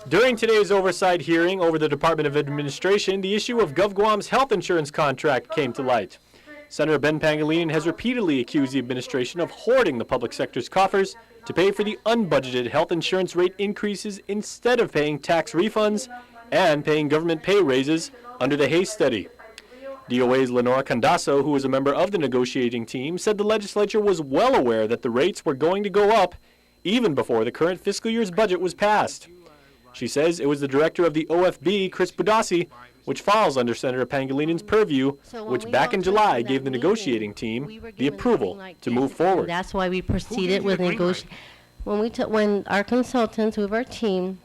During today's oversight hearing over the Department of Administration, the issue of GovGuam's health insurance contract came to light. Senator Ben Pangilinan has repeatedly accused the administration of hoarding the public sector's coffers to pay for the unbudgeted health insurance rate increases instead of paying tax refunds and paying government pay raises under the Hayes study. DOA's Lenora Candaso, who was a member of the negotiating team, said the legislature was well aware that the rates were going to go up even before the current fiscal year's budget was passed. She says it was the director of the OFB, Chris Budasi, which falls under Senator Pangilinan's purview, which back in July gave the negotiating team the approval to move forward. That's why we proceeded with negotiation. When our consultants with our team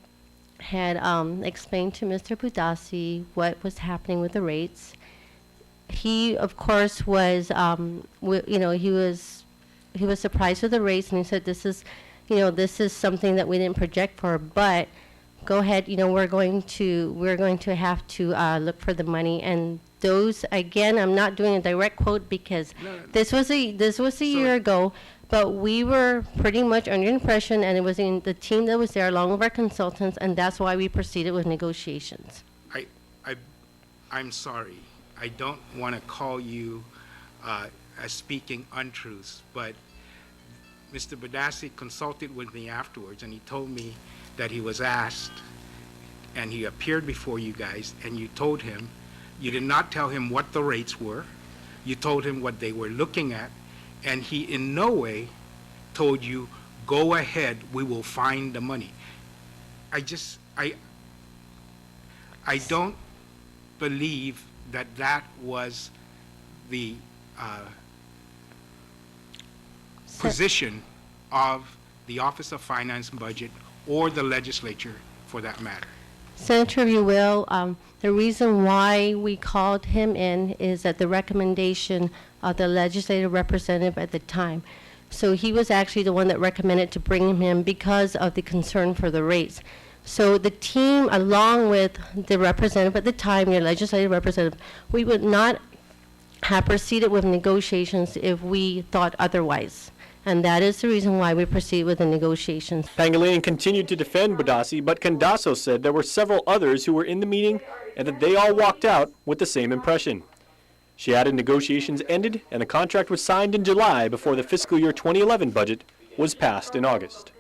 had explained to Mr. Budasi what was happening with the rates, he, of course, was, he was surprised with the rates, and he said, "This is something that we didn't project for, but go ahead. We're going to have to look for the money." And those, again, I'm not doing a direct quote because this was a year ago, but we were pretty much under the impression, and it was in the team that was there along with our consultants, and that's why we proceeded with negotiations. I'm sorry. I don't want to call you as speaking untruths, but Mr. Budasi consulted with me afterwards, and he told me that he was asked, and he appeared before you guys, and you told him, you did not tell him what the rates were, you told him what they were looking at, and he in no way told you, go ahead, we will find the money. I don't believe that was the position of the Office of Finance and Budget or the legislature for that matter. Senator, if you will, the reason why we called him in is at the recommendation of the legislative representative at the time. So he was actually the one that recommended to bring him in because of the concern for the rates. So the team, along with the representative at the time, your legislative representative, we would not have proceeded with negotiations if we thought otherwise. And that is the reason why we proceed with the negotiations. Pangilinan continued to defend Budasi, but Candaso said there were several others who were in the meeting and that they all walked out with the same impression. She added negotiations ended and the contract was signed in July before the fiscal year 2011 budget was passed in August.